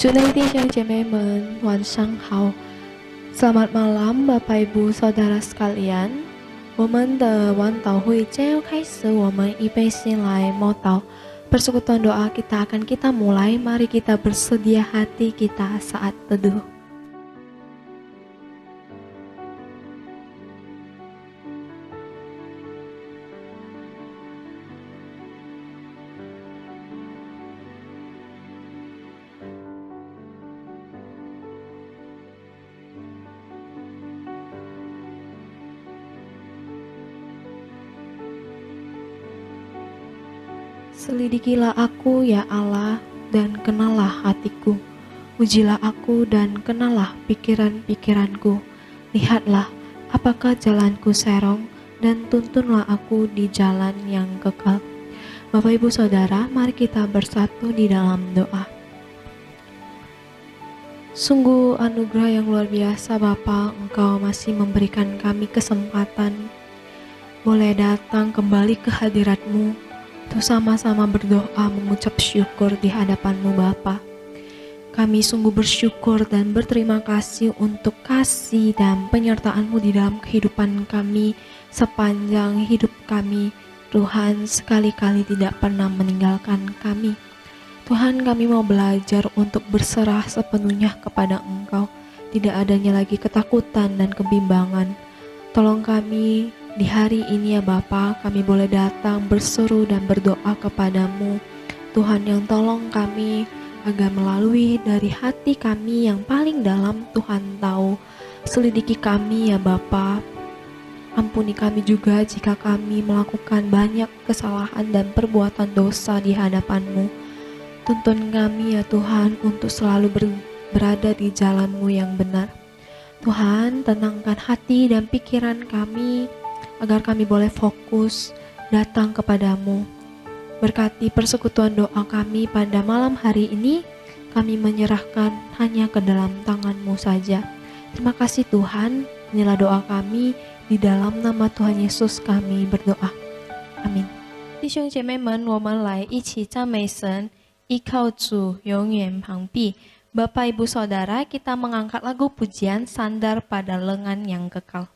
主内弟兄姐妹们，晚上好。Selamat malam Bapak Ibu Saudara sekalian。我们的晚祷会将要开始，我们预备心来默祷。Persekutuan doa kita mulai. Mari kita bersedia hati kita saat teduh. Selidikilah aku ya Allah, dan kenallah hatiku. Ujilah aku dan kenallah pikiran-pikiranku. Lihatlah apakah jalanku serong, dan tuntunlah aku di jalan yang kekal. Bapak Ibu Saudara, mari kita bersatu di dalam doa. Sungguh anugerah yang luar biasa Bapa, Engkau masih memberikan kami kesempatan boleh datang kembali ke hadirat-Mu untuk sama-sama berdoa mengucap syukur di hadapan-Mu Bapa. Kami sungguh bersyukur dan berterima kasih untuk kasih dan penyertaan-Mu di dalam kehidupan kami sepanjang hidup kami. Tuhan sekali-kali tidak pernah meninggalkan kami. Tuhan, kami mau belajar untuk berserah sepenuhnya kepada Engkau. Tidak adanya lagi ketakutan dan kebimbangan. Tolong kami di hari ini ya Bapa, kami boleh datang berseru dan berdoa kepadamu. Tuhan yang tolong kami agar melalui dari hati kami yang paling dalam, Tuhan tahu. Selidiki kami ya Bapa. Ampuni kami juga jika kami melakukan banyak kesalahan dan perbuatan dosa di hadapan-Mu. Tuntun kami ya Tuhan untuk selalu berada di jalan-Mu yang benar. Tuhan, tenangkan hati dan pikiran kami agar kami boleh fokus datang kepadamu. Berkati persekutuan doa kami pada malam hari ini, kami menyerahkan hanya ke dalam tangan-Mu saja. Terima kasih Tuhan, inilah doa kami, di dalam nama Tuhan Yesus kami berdoa. Amin. 弟兄姐妹们，我们来一起赞美神，依靠主永远旁庇。Bapak Ibu Saudara, kita mengangkat lagu pujian Sandar pada Lengan yang Kekal.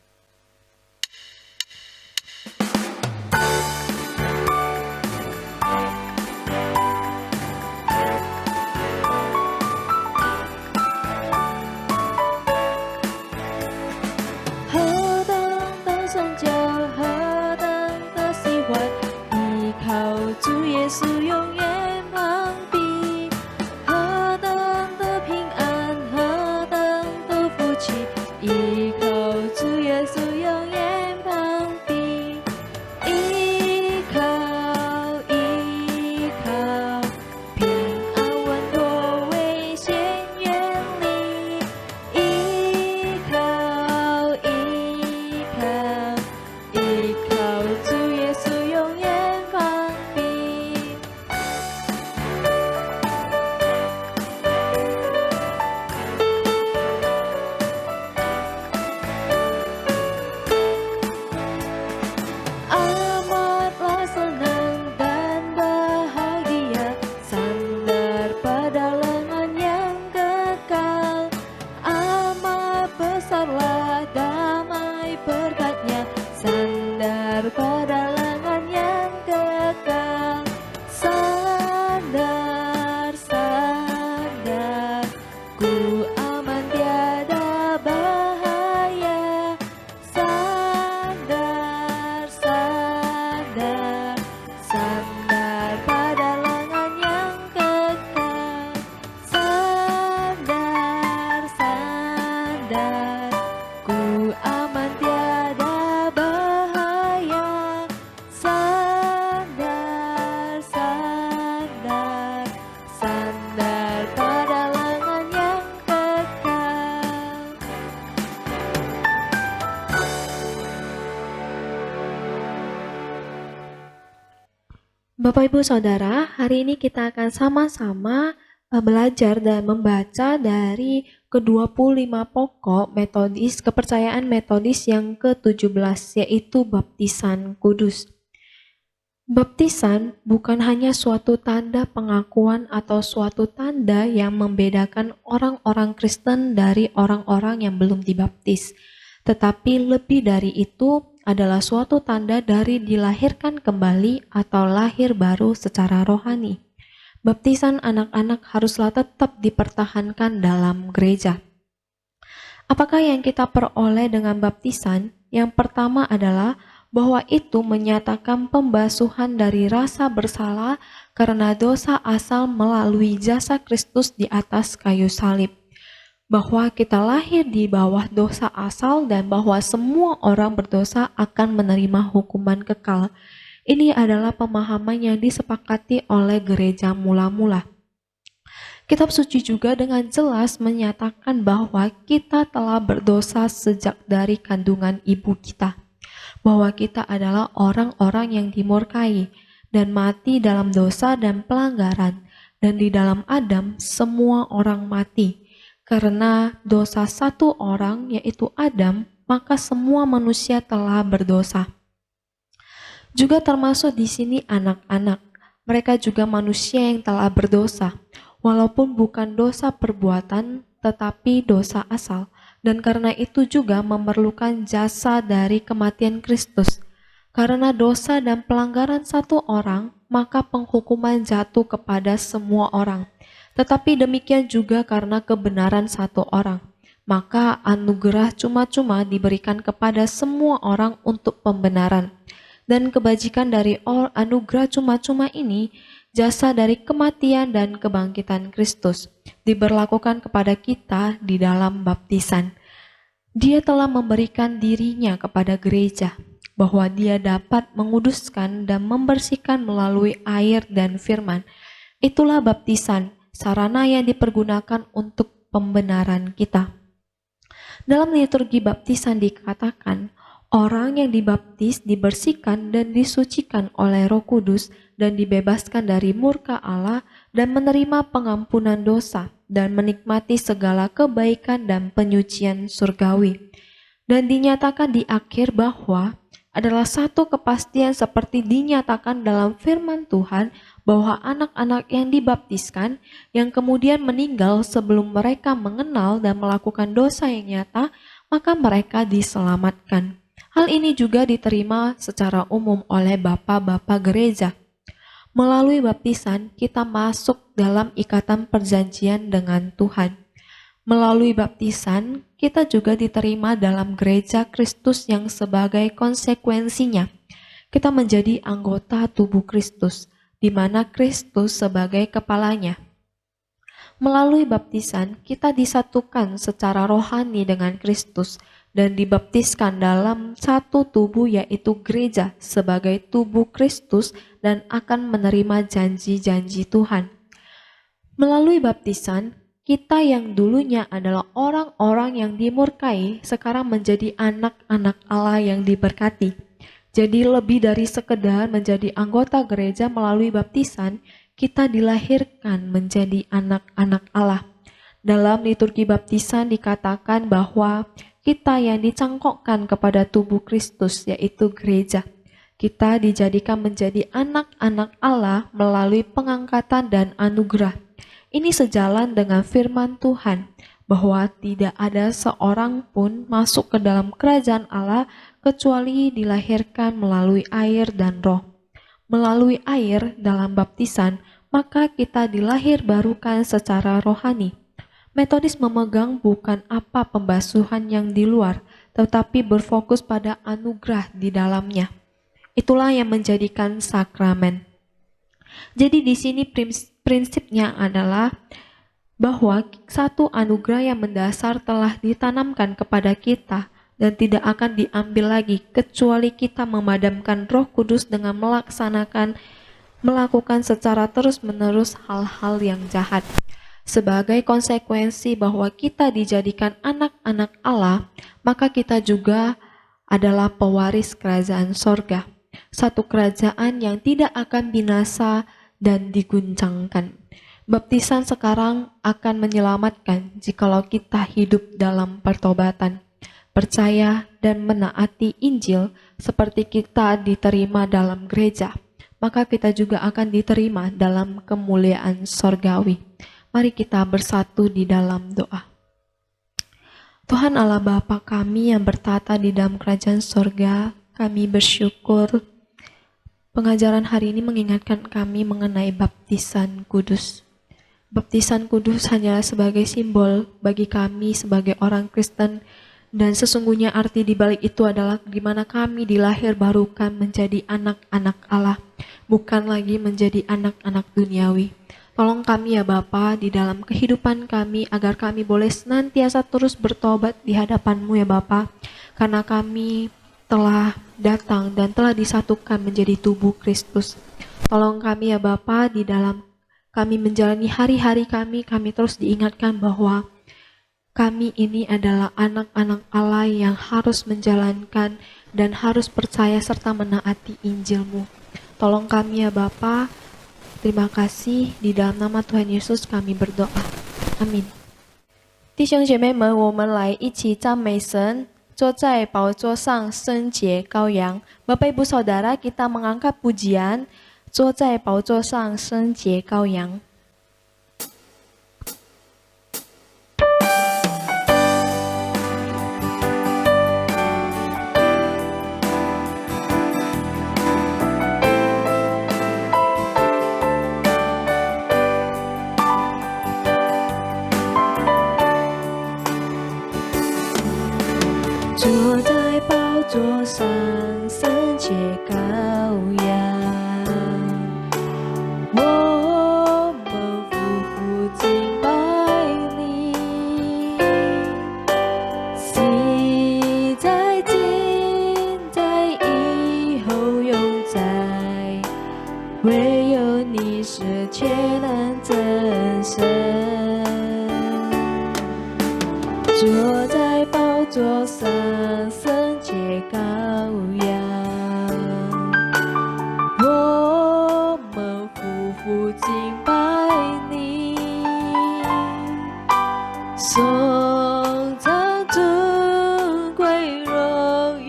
Bapak Ibu Saudara, hari ini kita akan sama-sama belajar dan membaca dari ke-25 pokok metodis, kepercayaan metodis yang ke-17, yaitu baptisan kudus. Baptisan bukan hanya suatu tanda pengakuan atau suatu tanda yang membedakan orang-orang Kristen dari orang-orang yang belum dibaptis, tetapi lebih dari itu adalah suatu tanda dari dilahirkan kembali atau lahir baru secara rohani. Baptisan anak-anak haruslah tetap dipertahankan dalam gereja. Apakah yang kita peroleh dengan baptisan? Yang pertama adalah bahwa itu menyatakan pembasuhan dari rasa bersalah karena dosa asal melalui jasa Kristus di atas kayu salib. Bahwa kita lahir di bawah dosa asal dan bahwa semua orang berdosa akan menerima hukuman kekal. Ini adalah pemahaman yang disepakati oleh gereja mula-mula. Kitab suci juga dengan jelas menyatakan bahwa kita telah berdosa sejak dari kandungan ibu kita, bahwa kita adalah orang-orang yang dimurkai dan mati dalam dosa dan pelanggaran, dan di dalam Adam semua orang mati. Karena dosa satu orang, yaitu Adam, maka semua manusia telah berdosa. Juga termasuk di sini anak-anak. Mereka juga manusia yang telah berdosa, walaupun bukan dosa perbuatan, tetapi dosa asal. Dan karena itu juga memerlukan jasa dari kematian Kristus. Karena dosa dan pelanggaran satu orang, maka penghukuman jatuh kepada semua orang. Tetapi demikian juga karena kebenaran satu orang, maka anugerah cuma-cuma diberikan kepada semua orang untuk pembenaran. Dan kebajikan dari anugerah cuma-cuma ini, jasa dari kematian dan kebangkitan Kristus, diberlakukan kepada kita di dalam baptisan. Dia telah memberikan dirinya kepada gereja, bahwa dia dapat menguduskan dan membersihkan melalui air dan firman. Itulah baptisan, sarana yang dipergunakan untuk pembenaran kita. Dalam liturgi baptisan dikatakan, orang yang dibaptis dibersihkan dan disucikan oleh Roh Kudus dan dibebaskan dari murka Allah dan menerima pengampunan dosa dan menikmati segala kebaikan dan penyucian surgawi. Dan dinyatakan di akhir bahwa adalah satu kepastian seperti dinyatakan dalam firman Tuhan bahwa anak-anak yang dibaptiskan yang kemudian meninggal sebelum mereka mengenal dan melakukan dosa yang nyata, maka mereka diselamatkan. Hal ini juga diterima secara umum oleh bapak-bapak gereja. Melalui baptisan, kita masuk dalam ikatan perjanjian dengan Tuhan. Melalui baptisan, kita juga diterima dalam gereja Kristus yang sebagai konsekuensinya. Kita menjadi anggota tubuh Kristus, di mana Kristus sebagai kepalanya. Melalui baptisan, kita disatukan secara rohani dengan Kristus dan dibaptiskan dalam satu tubuh, yaitu gereja sebagai tubuh Kristus dan akan menerima janji-janji Tuhan. Melalui baptisan, kita yang dulunya adalah orang-orang yang dimurkai sekarang menjadi anak-anak Allah yang diberkati. Jadi lebih dari sekedar menjadi anggota gereja melalui baptisan, kita dilahirkan menjadi anak-anak Allah. Dalam liturgi baptisan dikatakan bahwa kita yang dicangkokkan kepada tubuh Kristus, yaitu gereja. Kita dijadikan menjadi anak-anak Allah melalui pengangkatan dan anugerah. Ini sejalan dengan firman Tuhan, bahwa tidak ada seorang pun masuk ke dalam kerajaan Allah kecuali dilahirkan melalui air dan roh. Melalui air dalam baptisan, maka kita dilahir barukan secara rohani. Metodis memegang bukan apa pembasuhan yang di luar, tetapi berfokus pada anugerah di dalamnya. Itulah yang menjadikan sakramen. Jadi di sini prinsipnya adalah bahwa satu anugerah yang mendasar telah ditanamkan kepada kita dan tidak akan diambil lagi kecuali kita memadamkan Roh Kudus dengan melakukan secara terus-menerus hal-hal yang jahat. Sebagai konsekuensi bahwa kita dijadikan anak-anak Allah, maka kita juga adalah pewaris kerajaan sorga. Satu kerajaan yang tidak akan binasa dan diguncangkan. Baptisan sekarang akan menyelamatkan jikalau kita hidup dalam pertobatan, percaya dan menaati Injil seperti kita diterima dalam gereja. maka kita juga akan diterima dalam kemuliaan sorgawi. Mari kita bersatu di dalam doa. Tuhan Allah Bapa kami yang bertata di dalam kerajaan sorga, kami bersyukur pengajaran hari ini mengingatkan kami mengenai baptisan kudus. Baptisan kudus hanyalah sebagai simbol bagi kami sebagai orang Kristen, dan sesungguhnya arti di balik itu adalah di mana kami dilahir barukan menjadi anak-anak Allah, bukan lagi menjadi anak-anak duniawi. Tolong kami ya Bapa di dalam kehidupan kami agar kami boleh senantiasa terus bertobat di hadapan-Mu ya Bapa, karena kami telah datang dan telah disatukan menjadi tubuh Kristus. Tolong kami ya Bapa di dalam kami menjalani hari-hari kami terus diingatkan bahwa kami ini adalah anak-anak Allah yang harus menjalankan dan harus percaya serta menaati Injil-Mu. Tolong kami ya Bapa. Terima kasih, di dalam nama Tuhan Yesus kami berdoa. Amin. 弟兄姐妹们，我们来一起赞美神，坐在宝座上圣洁羔羊。Bapak Ibu Saudara, kita mengangkat pujian, 坐在宝座上圣洁羔羊。坐在宝座上圣洁羔羊，我们夫妇敬拜你，昔在今在以后永在，唯有你是全能真神。坐在宝座上圣洁羔羊，我们夫妇敬拜你，颂赞尊贵荣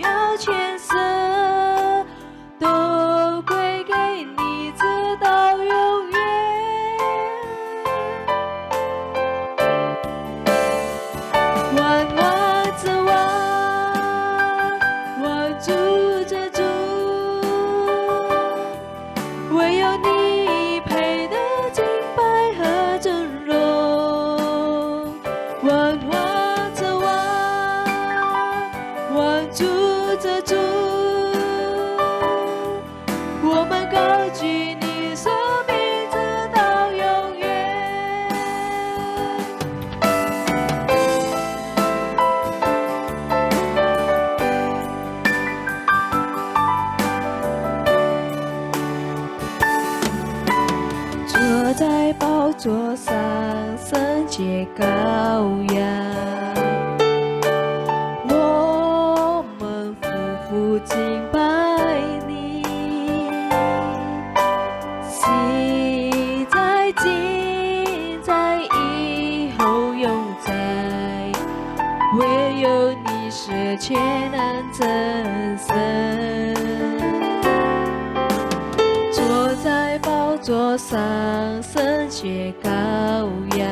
耀全身都归给你，直到永远。万王之王，万主之主，唯有你配得敬拜和尊荣。万王之王，万主之主，我们高举你生命直到永远。坐在宝座上圣洁羔羊，我们夫妇敬拜你，昔在今在以后永在，唯有你是全能真神。坐在宝座上圣洁羔羊，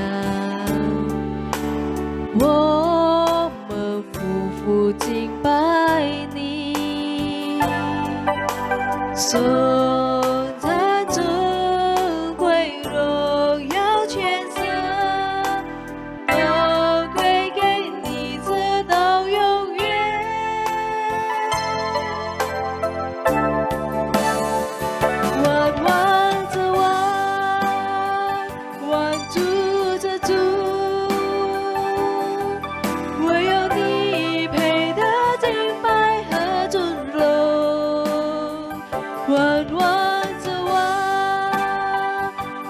我们夫妇敬拜你，颂赞尊贵荣耀全身都归给你，直到永远。万王之王，万主之主，唯有你配得敬拜和尊荣。万王之王，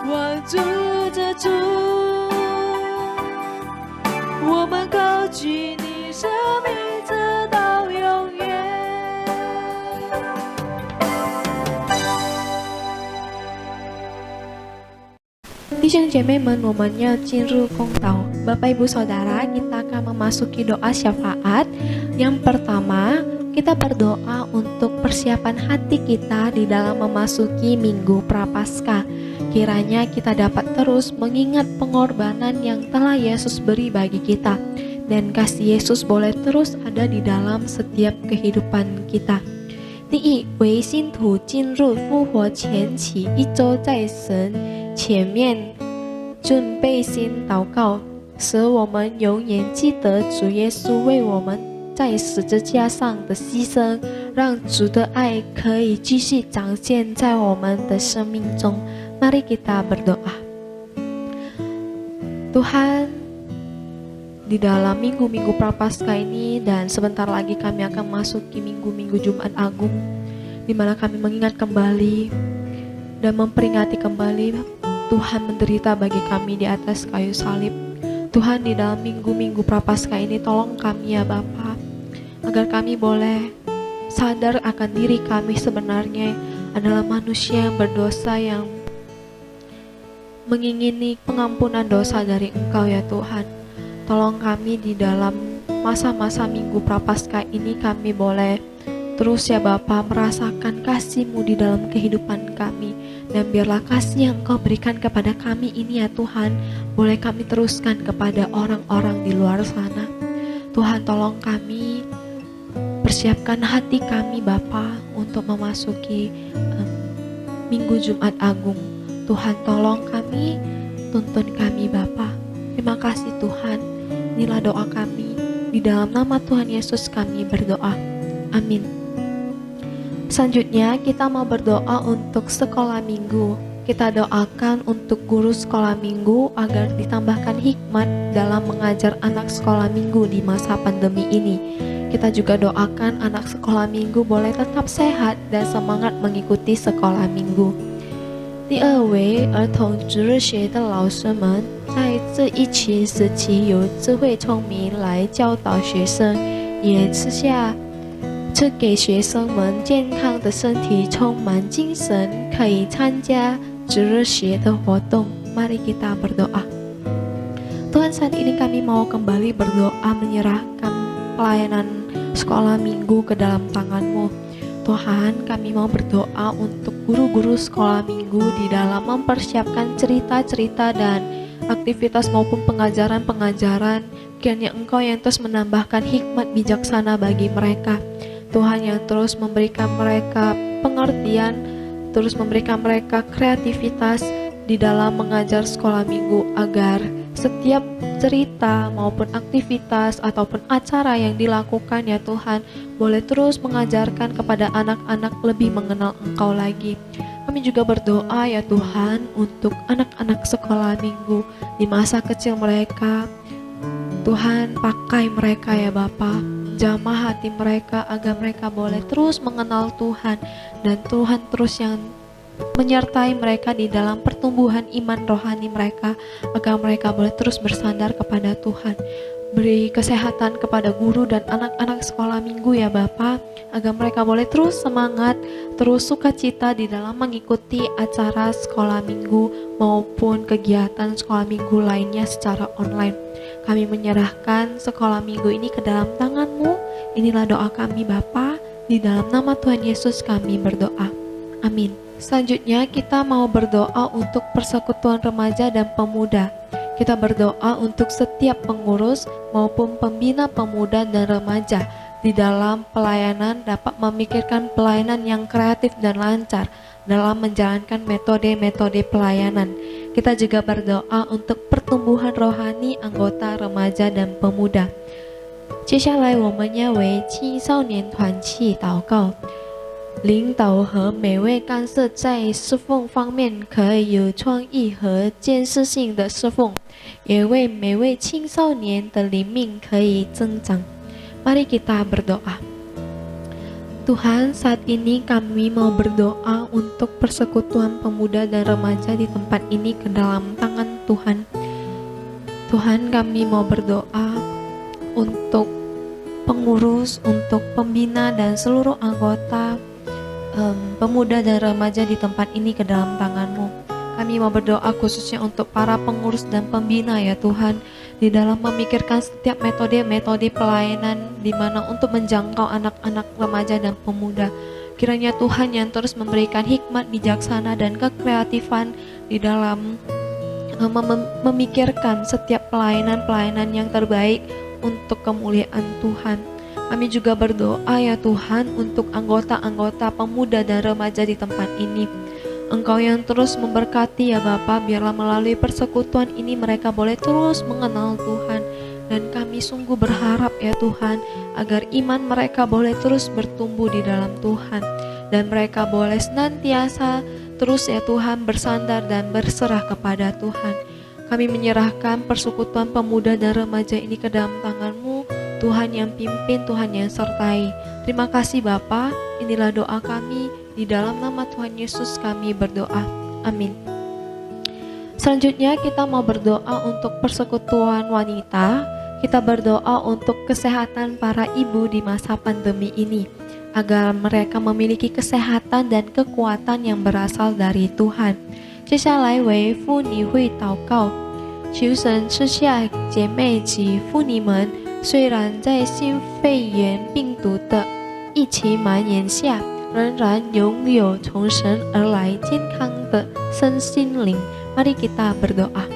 万主之主，我们高举你生命直到永远。弟兄姐妹们，我们要进入公道。Bapak Ibu Saudara, kita akan memasuki doa syafaat. Yang pertama, Kita berdoa untuk persiapan hati kita di dalam memasuki Minggu Prapaskah. Kiranya kita dapat terus mengingat pengorbanan yang telah Yesus beri bagi kita, dan kasih Yesus boleh terus ada di dalam setiap kehidupan kita. 第一，为信徒进入复活前期一周，在神前面准备心祷告，使我们永远记得主耶稣为我们在十字架上的牺牲，让主的爱可以继续展现在我们的生命中。Mari kita berdoa. Tuhan, di dalam minggu-minggu Prapaskah ini dan sebentar lagi kami akan masuki minggu-minggu Jumat Agung, di mana kami mengingat kembali dan memperingati kembali Tuhan menderita bagi kami di atas kayu salib. Tuhan, di dalam minggu-minggu Prapaskah ini tolong kami ya Bapa, agar kami boleh sadar akan diri kami sebenarnya adalah manusia yang berdosa, yang mengingini pengampunan dosa dari Engkau ya Tuhan. Tolong kami di dalam masa-masa Minggu Prapaskah ini kami boleh terus ya Bapa merasakan kasih-Mu di dalam kehidupan kami, dan biarlah kasih yang Engkau berikan kepada kami ini ya Tuhan boleh kami teruskan kepada orang-orang di luar sana. Tuhan, tolong kami, persiapkan hati kami Bapa untuk memasuki Minggu Jumat Agung. Tuhan, tolong kami, tuntun kami Bapa. Terima kasih Tuhan. Inilah doa kami. Di dalam nama Tuhan Yesus kami berdoa. Amin. Selanjutnya kita mau berdoa untuk sekolah minggu. Kita doakan untuk guru sekolah minggu agar ditambahkan hikmat dalam mengajar anak sekolah minggu di masa pandemi ini. Kita juga doakan anak sekolah minggu boleh tetap sehat dan semangat mengikuti sekolah minggu. 第二位，儿童值日学的老师们在这一期时期有智慧聪明来教导学生，也赐给学生们健康的身体，充满精神，可以参加值日学的活动。Mari kita berdoa. Tuhan, saat ini kami mau kembali berdoa menyerahkan pelayanan sekolah minggu ke dalam tangan-Mu. Tuhan, kami mau berdoa untuk guru-guru sekolah minggu di dalam mempersiapkan cerita-cerita dan aktivitas maupun pengajaran-pengajaran. Kiranya Engkau yang terus menambahkan hikmat bijaksana bagi mereka. Tuhan, yang terus memberikan mereka pengertian, terus memberikan mereka kreativitas di dalam mengajar sekolah minggu, agar setiap cerita maupun aktivitas ataupun acara yang dilakukan ya Tuhan boleh terus mengajarkan kepada anak-anak lebih mengenal Engkau lagi. Kami juga berdoa ya Tuhan untuk anak-anak sekolah minggu di masa kecil mereka. Tuhan, pakai mereka ya Bapa, jamah hati mereka agar mereka boleh terus mengenal Tuhan, dan Tuhan terus yang menyertai mereka di dalam pertumbuhan iman rohani mereka, agar mereka boleh terus bersandar kepada Tuhan. Beri kesehatan kepada guru dan anak-anak sekolah minggu ya Bapa, agar mereka boleh terus semangat, terus sukacita di dalam mengikuti acara sekolah minggu maupun kegiatan sekolah minggu lainnya secara online. Kami menyerahkan sekolah minggu ini ke dalam tangan-Mu. Inilah doa kami Bapa, di dalam nama Tuhan Yesus kami berdoa. Amin. Selanjutnya kita mau berdoa untuk persekutuan remaja dan pemuda. Kita berdoa untuk setiap pengurus maupun pembina pemuda dan remaja di dalam pelayanan dapat memikirkan pelayanan yang kreatif dan lancar dalam menjalankan metode-metode pelayanan. Kita juga berdoa untuk pertumbuhan rohani anggota remaja dan pemuda. 接下来我们要为青少年团契祷告。领导和每位干事在侍奉方面可以有创意和建设性的侍奉，也为每位青少年的灵命可以增长。Mari kita berdoa. Tuhan, saat ini kami mau berdoa untuk persekutuan pemuda dan remaja di tempat ini ke dalam tangan Tuhan. Tuhan, kami mau berdoa untuk pengurus, untuk pembina dan seluruh anggota pemuda dan remaja di tempat ini ke dalam tangan-Mu. Kami mau berdoa khususnya untuk para pengurus dan pembina ya Tuhan. di dalam memikirkan setiap metode-metode pelayanan di mana untuk menjangkau anak-anak remaja dan pemuda. Kiranya Tuhan yang terus memberikan hikmat bijaksana dan kekreatifan di dalam memikirkan setiap pelayanan-pelayanan yang terbaik untuk kemuliaan Tuhan. Kami juga berdoa ya Tuhan untuk anggota-anggota pemuda dan remaja di tempat ini. Engkau yang terus memberkati ya Bapa, biarlah melalui persekutuan ini mereka boleh terus mengenal Tuhan. Dan kami sungguh berharap ya Tuhan, agar iman mereka boleh terus bertumbuh di dalam Tuhan. Dan mereka boleh senantiasa terus ya Tuhan bersandar dan berserah kepada Tuhan. Kami menyerahkan persekutuan pemuda dan remaja ini ke dalam tangan-Mu, Tuhan yang pimpin, Tuhan yang sertai. Terima kasih Bapa, inilah doa kami, di dalam nama Tuhan Yesus kami berdoa. Amin. Selanjutnya kita mau berdoa untuk persekutuan wanita. Kita berdoa untuk kesehatan para ibu di masa pandemi ini, agar mereka memiliki kesehatan dan kekuatan yang berasal dari Tuhan. 接下来为妇女会祷告，求神赐下姐妹及妇女们，虽然在新肺炎病毒的疫情蔓延下，仍然拥有从神而来健康的身心灵。Mari kita berdoa.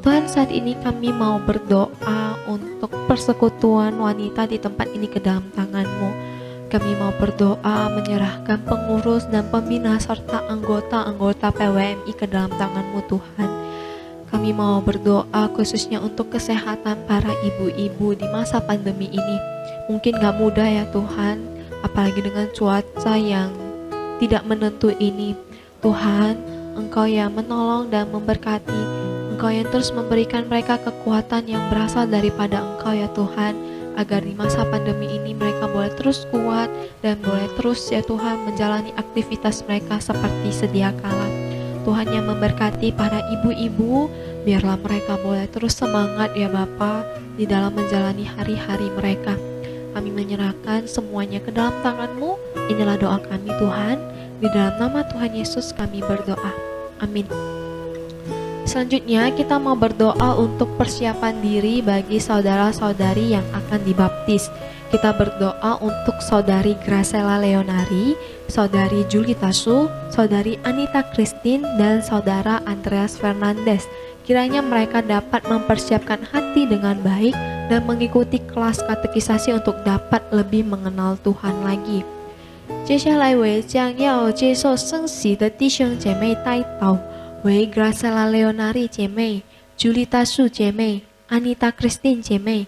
Tuhan, saat ini kami mau berdoa untuk persekutuan wanita di tempat ini ke dalam tangan-Mu. Kami mau berdoa menyerahkan pengurus dan pembina serta anggota-anggota PWMI ke dalam tangan-Mu Tuhan. Kami mau berdoa khususnya untuk kesehatan para ibu-ibu di masa pandemi ini. Mungkin gak mudah ya Tuhan, apalagi dengan cuaca yang tidak menentu ini. Tuhan, Engkau yang menolong dan memberkati, Engkau yang terus memberikan mereka kekuatan yang berasal daripada Engkau ya Tuhan, agar di masa pandemi ini mereka boleh terus kuat dan boleh terus ya Tuhan menjalani aktivitas mereka seperti sedia kala. Tuhan yang memberkati para ibu-ibu, biarlah mereka boleh terus semangat ya Bapa di dalam menjalani hari-hari mereka. Kami menyerahkan semuanya ke dalam tangan-Mu. Inilah doa kami Tuhan, di dalam nama Tuhan Yesus kami berdoa. Amin. Selanjutnya kita mau berdoa untuk persiapan diri bagi saudara-saudari yang akan dibaptis. Kita berdoa untuk saudari Gracela Leonari, saudari Julita Su, saudari Anita Christine, dan saudara Andreas Fernandes. Kiranya mereka dapat mempersiapkan hati dengan baik dan mengikuti kelas katekisasi untuk dapat lebih mengenal Tuhan lagi. 接下来为将要接受圣洗的弟兄姐妹代祷，为 Gracela Leonari 姐妹、Julita Su 姐妹、Anita Christine 姐妹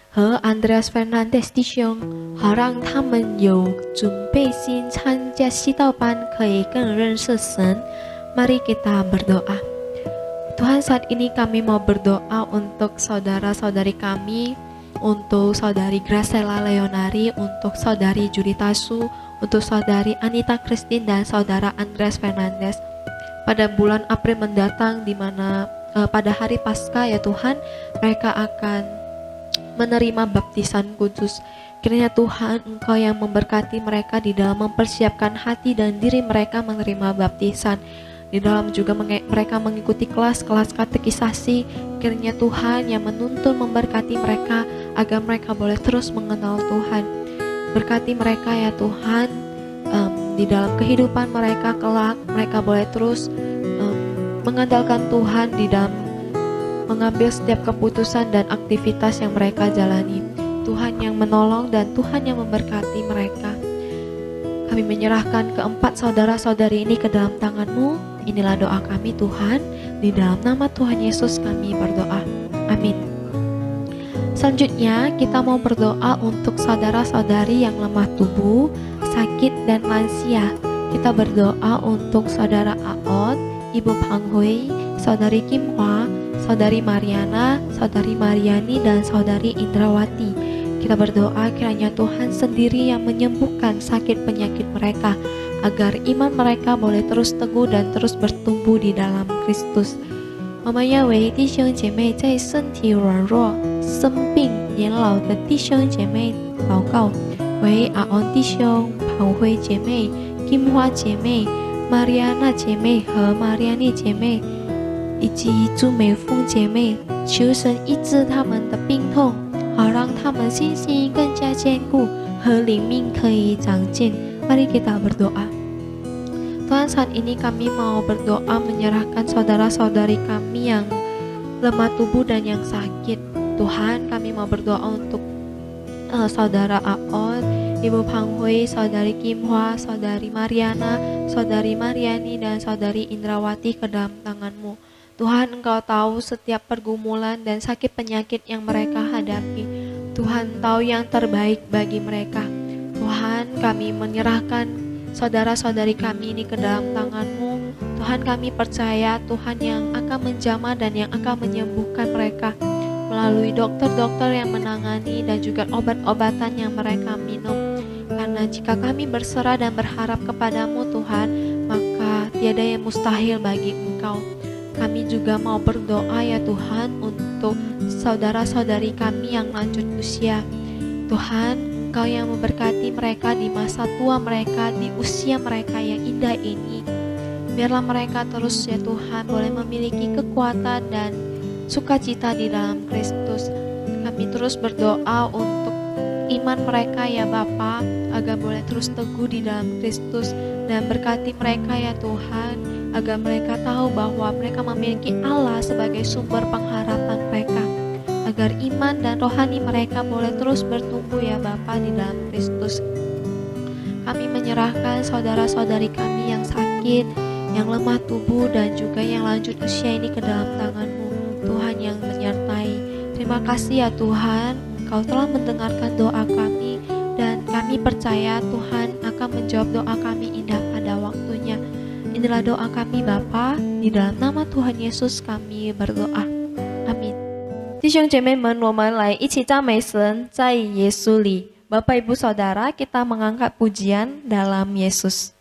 和 Andreas Fernandes 弟兄，好让他们有准备心参加祈祷班，可以更认识神。Mari kita berdoa. Tuhan, saat ini kami mau berdoa untuk saudara-saudari kami, untuk saudari Gracela Leonari, untuk saudari Julita Su, untuk saudari Anita Christine, dan saudara Andreas Fernandes. Pada bulan April mendatang, di mana pada hari Paskah ya Tuhan, mereka akan menerima baptisan kudus. Kiranya Tuhan, Engkau yang memberkati mereka di dalam mempersiapkan hati dan diri mereka menerima baptisan. Di dalam juga mereka mengikuti kelas-kelas katekisasi. Kiranya Tuhan yang menuntun memberkati mereka agar mereka boleh terus mengenal Tuhan. Berkati mereka ya Tuhan, di dalam kehidupan mereka kelak, mereka boleh terus mengandalkan Tuhan di dalam mengambil setiap keputusan dan aktivitas yang mereka jalani. Tuhan yang menolong dan Tuhan yang memberkati mereka. Kami menyerahkan keempat saudara-saudari ini ke dalam tangan-Mu. Inilah doa kami Tuhan, di dalam nama Tuhan Yesus kami berdoa. Amin. Selanjutnya kita mau berdoa untuk saudara-saudari yang lemah tubuh, sakit dan lansia. Kita berdoa untuk saudara Aon, Ibu Pang Hui, saudari Kim Hwa, saudari Mariana, saudari Mariani, dan saudari Indrawati. Kita berdoa kiranya Tuhan sendiri yang menyembuhkan sakit penyakit mereka, agar iman mereka boleh terus teguh dan terus bertumbuh di dalam Kristus. 我们要为弟兄姐妹在身体软弱、生病、年老的弟兄姐妹祷告，为阿恩弟兄、庞辉姐妹、金花姐妹、玛利亚娜姐妹和玛利亚妮姐妹，以及朱美凤姐妹求神医治他们的病痛，好让他们信心更加坚固和灵命可以长进。Mari kita berdoa. Tuhan, saat ini kami mau berdoa menyerahkan saudara-saudari kami yang lemah tubuh dan yang sakit. Tuhan, kami mau berdoa untuk saudara Aon, Ibu Pang Hui, saudari Kim Hwa, saudari Mariana, saudari Mariani, dan saudari Indrawati ke dalam tangan-Mu. Tuhan, Engkau tahu setiap pergumulan dan sakit penyakit yang mereka hadapi. Tuhan tahu yang terbaik bagi mereka. Tuhan, kami menyerahkan saudara-saudari kami ini ke dalam tangan-Mu. Tuhan, kami percaya Tuhan yang akan menjamah dan yang akan menyembuhkan mereka melalui dokter-dokter yang menangani dan juga obat-obatan yang mereka minum. Karena jika kami berserah dan berharap kepadamu Tuhan, maka tiada yang mustahil bagi Engkau. Kami juga mau berdoa ya Tuhan untuk saudara-saudari kami yang lanjut usia. Tuhan, Engkau yang memberkati mereka di masa tua mereka, di usia mereka yang indah ini. Biarlah mereka terus ya Tuhan boleh memiliki kekuatan dan sukacita di dalam Kristus. Kami terus berdoa untuk iman mereka ya Bapa, agar boleh terus teguh di dalam Kristus, dan berkati mereka ya Tuhan, agar mereka tahu bahwa mereka memiliki Allah sebagai sumber pengharapan mereka, agar iman dan rohani mereka boleh terus bertumbuh ya Bapa di dalam Kristus. Kami menyerahkan saudara-saudari kami yang sakit, yang lemah tubuh, dan juga yang lanjut usia ini ke dalam tangan-Mu, Tuhan yang menyertai. Terima kasih ya Tuhan, Engkau telah mendengarkan doa kami, dan kami percaya Tuhan akan menjawab doa kami indah pada waktunya. Inilah doa kami Bapa, di dalam nama Tuhan Yesus kami berdoa. Amin. 弟兄姐妹们，我们来一起赞美神，在耶稣里。Bapak Ibu Saudara, kita mengangkat pujian dalam Yesus.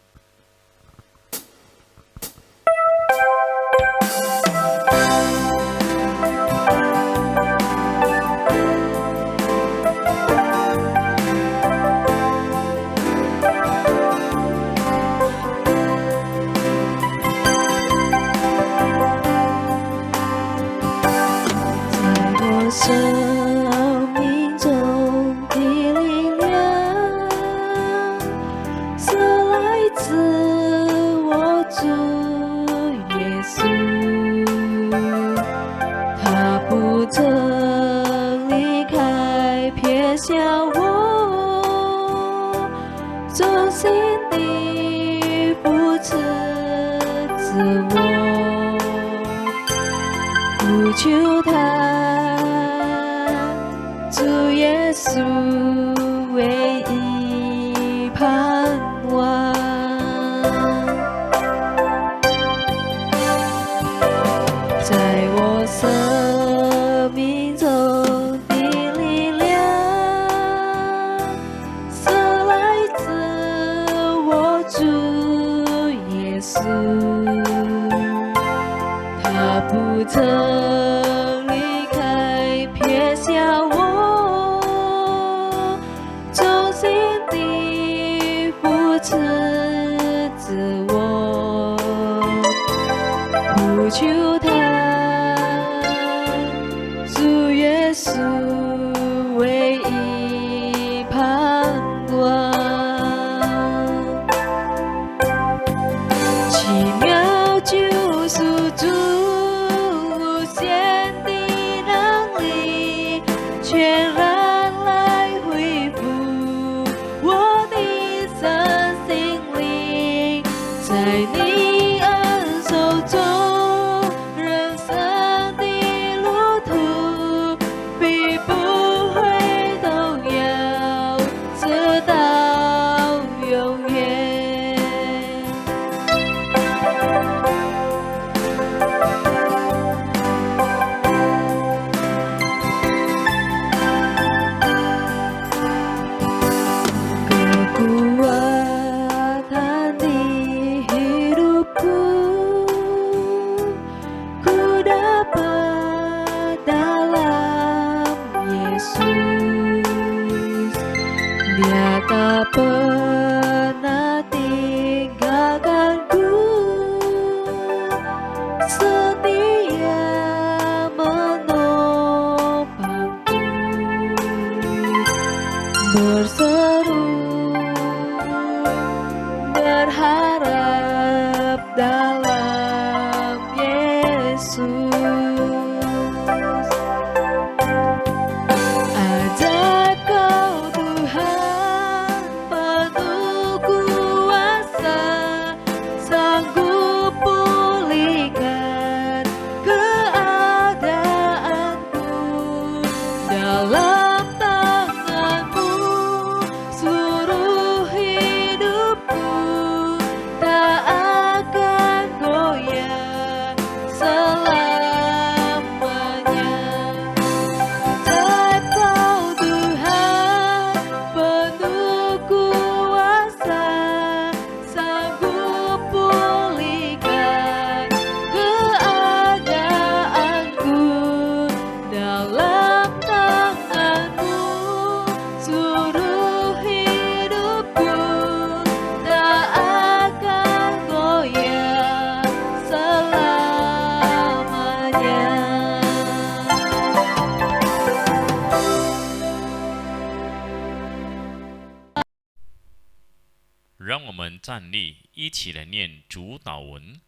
让我们站立，一起来念主祷文。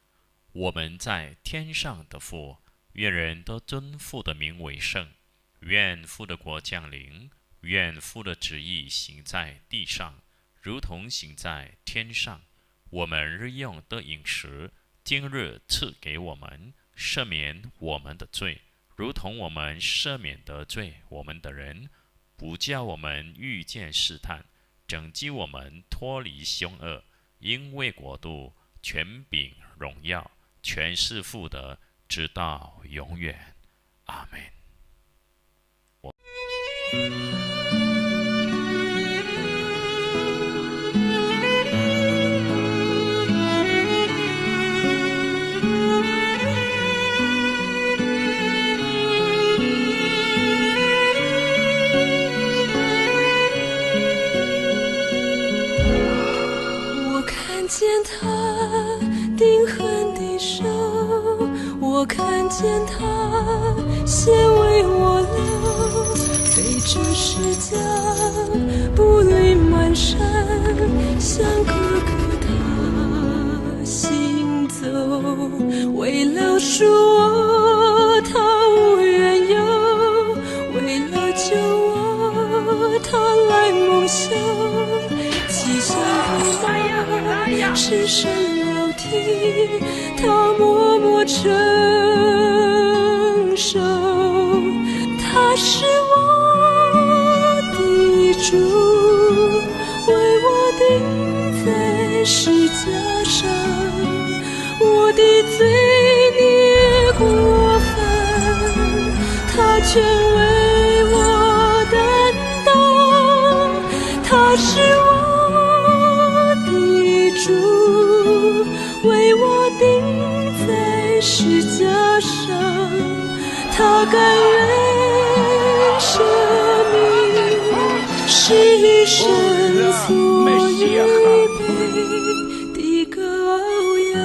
我们在天上的父，愿人都尊父的名为圣。愿父的国降临，愿父的旨意行在地上，如同行在天上。我们日用的饮食，今日赐给我们，赦免我们的罪，如同我们赦免得罪我们的人，不叫我们遇见试探，拯救我们脱离凶恶。因为国度、权柄、荣耀，全是父的，直到永远。阿们。见他钉痕的手，我看见他血为我流，背着石架步履蹒跚，像哥哥他行走，为了赎我他无缘由，为了救我他来蒙羞，七香不满赤身流涕，他默默承受，他是我的主，为我钉在十架上，我的罪孽过犯，他全为我担当，他是我主为我钉在十架上，他甘愿舍命，是神所预备的羔羊。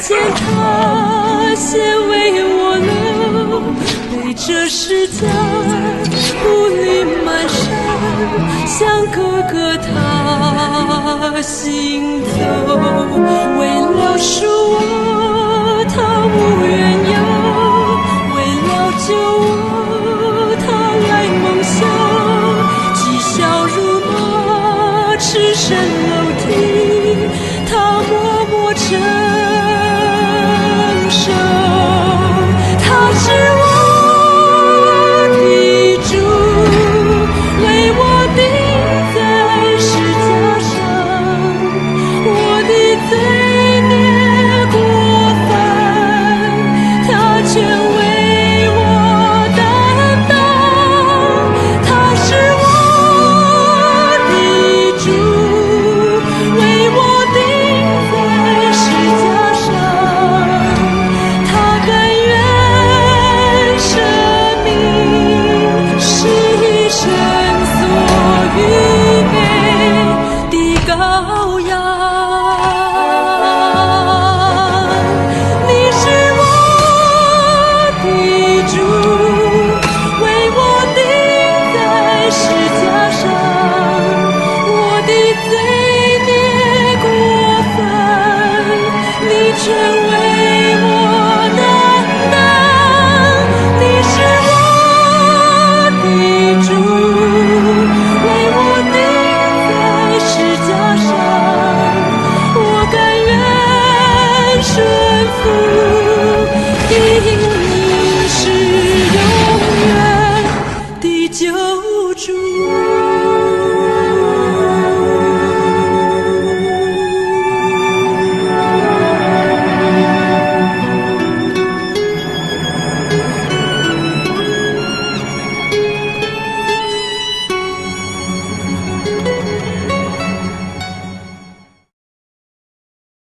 见他血为我流，背着石架步履蹒跚，像哥哥他行走，为了赎我他无缘由，为了救我他来蒙羞，讥笑辱骂，赤身流涕，他默默承受，他是我的主，为我钉在十架上，我的罪孽过犯，他全为我担当，他是我的主，为我钉在十架上，他甘愿舍命，是神所预备的羔羊。